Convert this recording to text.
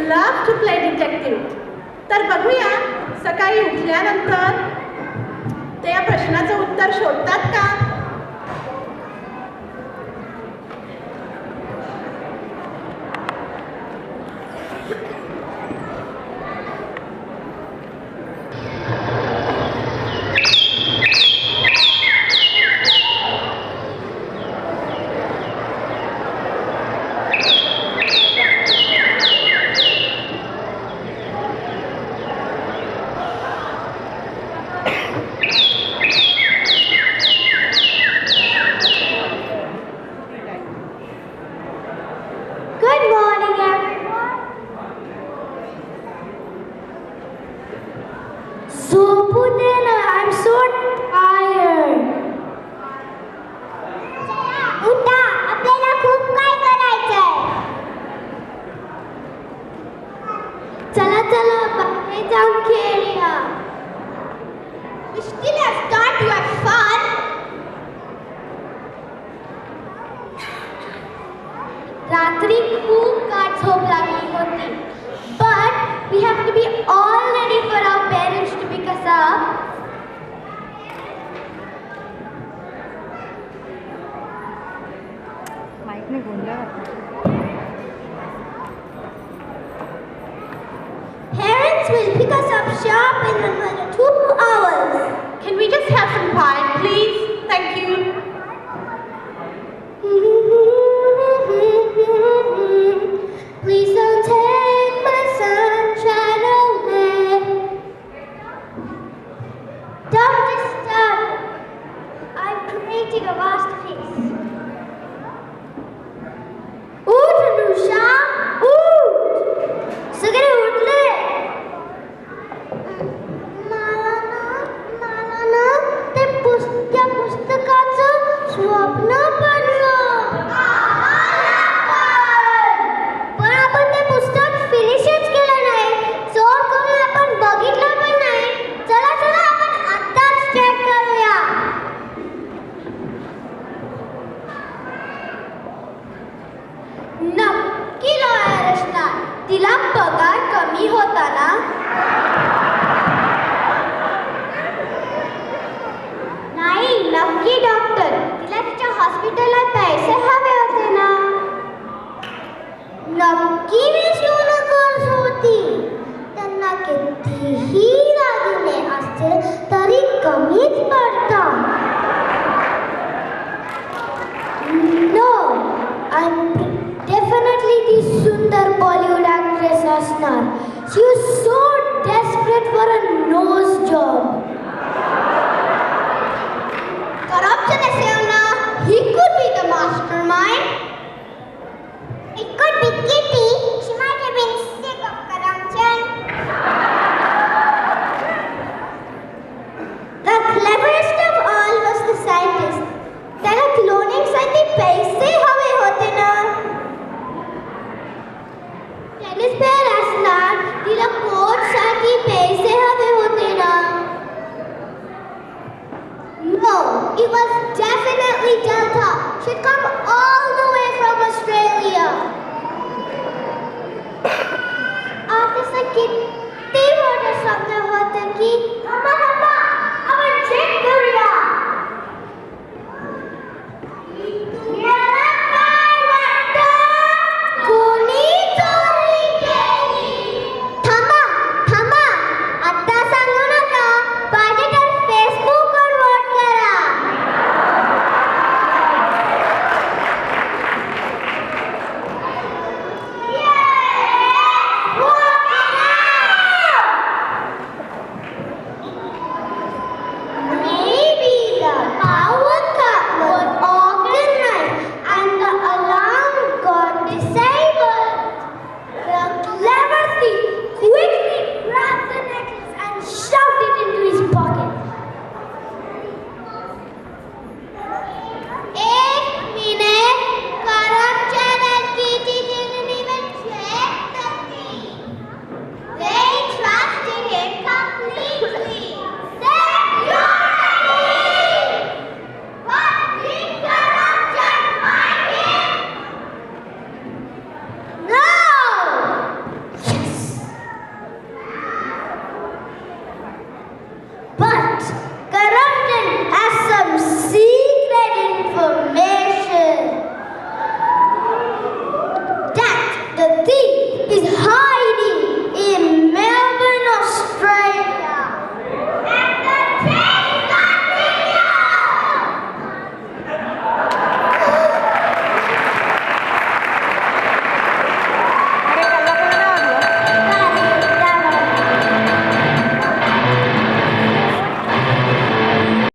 love to play detective. तर बघूया सकाळी उठल्यानंतर ते या प्रश्नाचं उत्तर शोधतात का? Good morning, everyone. झोपू दे ना, I'm so tired. उठा, आपल्याला खूप काय करायचंय. चला चला बाहेर जाऊन खेळूया. We still have start your fun. रात्री खूप काट झोप लागली होती. But we have to be all ready for our parents to pick us up. माईकने गोंधळ घातला. Parents will pick us up sharp in another 2 hours. Can we just have some quiet, please? Thank you. Please don't take my sunshine away. Don't disturb. I'm creating a masterpiece. उठ अनुषा, उठ. सगळे उठले. मला ना त्या पुस्तकाचं स्वप्न पडलं. पण आपण ते पुस्तक फिनिशच केलं नाही. चोर करून आपण बघितलं पण नाही. चला चला आपण आत्ताच चेक करूया. नक्की लॉयर असणार. तिला पगार कमी होता ना. नाही, नक्की डॉक्टर. तिला तिच्या हॉस्पिटलला पैसे हवे होते ना. नक्की निशुल्कच होती. त्यांना कितीही दागिने असते तरी कमीच पडतात. नो, I'm definitely ती सुंदर बॉलिवूड ॲक्ट्रेस असणार. She was so desperate for a nose job.